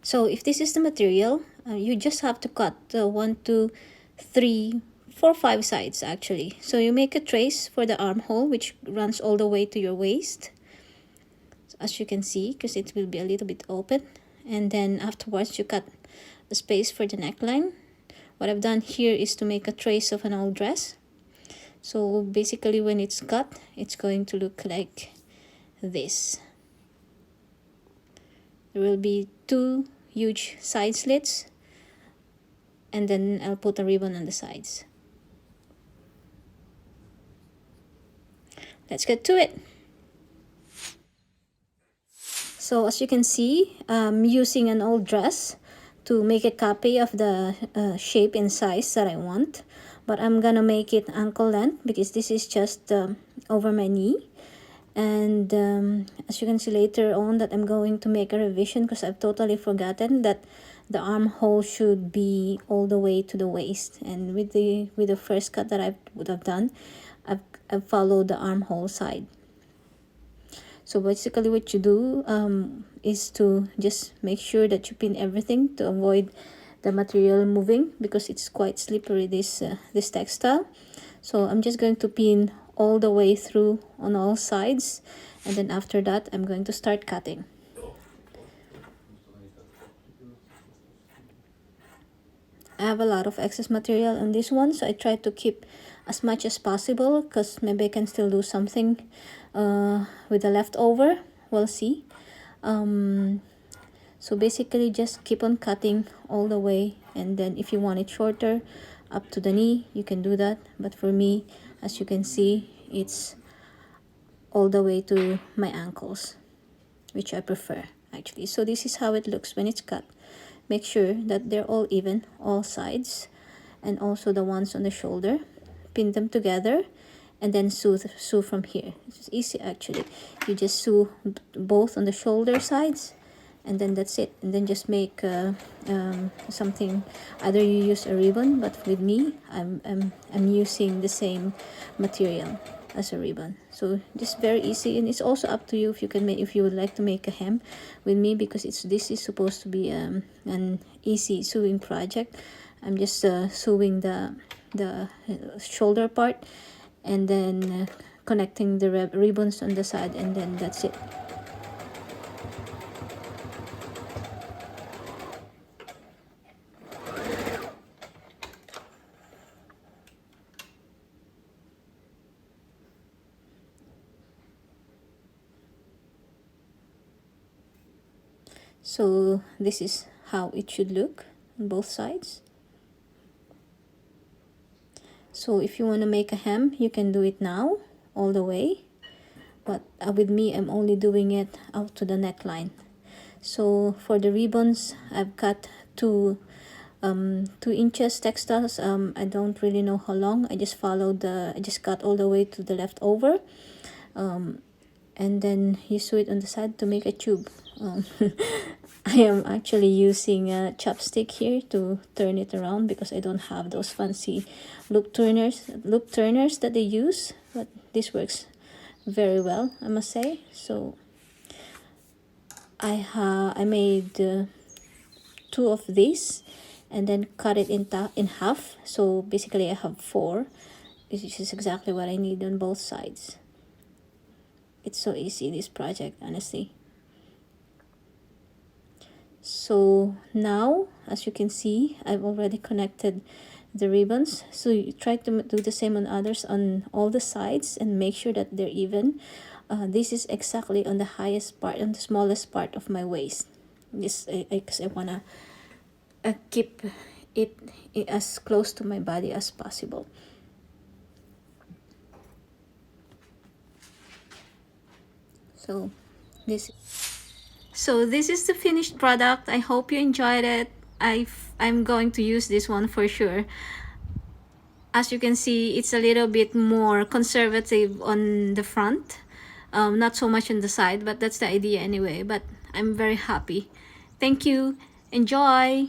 So if this is the material, you just have to cut 1, 2, 3, 4, 5 sides actually. So you make a trace for the armhole, which runs all the way to your waist, as you can see, because it will be a little bit open. And then afterwards you cut a space for the neckline. What I've done here is to make a trace of an old dress. So basically when it's cut, it's going to look like this. There will be 2 huge side slits, and then I'll put a ribbon on the sides. Let's get to it. So as you can see, I'm using an old dress to make a copy of the shape and size that I want, but I'm gonna make it ankle length because this is just over my knee. And as you can see later on that I'm going to make a revision because I've totally forgotten that the armhole should be all the way to the waist. And with the first cut that I would have done, I've followed the armhole side. So basically what you do is to just make sure that you pin everything to avoid the material moving because it's quite slippery, this textile. So I'm just going to pin all the way through on all sides, and then after that I'm going to start cutting. I have a lot of excess material on this one, so I try to keep as much as possible because maybe I can still do something with the leftover. We'll see. So basically just keep on cutting all the way, and then if you want it shorter up to the knee, you can do that. But for me, as you can see, it's all the way to my ankles, which I prefer actually. So this is how it looks when it's cut. Make sure that they're all even, all sides, and also the ones on the shoulder. Pin them together and then sew from here. It's easy actually. You just sew both on the shoulder sides, and then that's it. And then just make something. Either you use a ribbon, but with me, I'm using the same material as a ribbon. So just very easy, and it's also up to you if you can make, if you would like to make a hem with me, because this is supposed to be an easy sewing project. I'm just sewing the shoulder part, and then connecting the ribbons on the side, and then that's it. So this is how it should look on both sides. So if you want to make a hem, you can do it now all the way, but with me, I'm only doing it out to the neckline. So for the ribbons, I've cut 2 inches textiles. I don't really know how long. I just I just cut all the way to the leftover, and then you sew it on the side to make a tube. I am actually using a chopstick here to turn it around because I don't have those fancy loop turners that they use, but this works very well, I must say. So I made 2 of these and then cut it in half. So basically I have 4. This is exactly what I need on both sides. It's so easy, this project, honestly. So now, as you can see, I've already connected the ribbons. So you try to do the same on others, on all the sides, and make sure that they're even. This is exactly on the highest part, on the smallest part of my waist. This because I wanna keep it as close to my body as possible. So this is the finished product. I hope you enjoyed it. I'm going to use this one for sure. As you can see, it's a little bit more conservative on the front, not so much on the side, but that's the idea anyway. But I'm very happy. Thank you. Enjoy.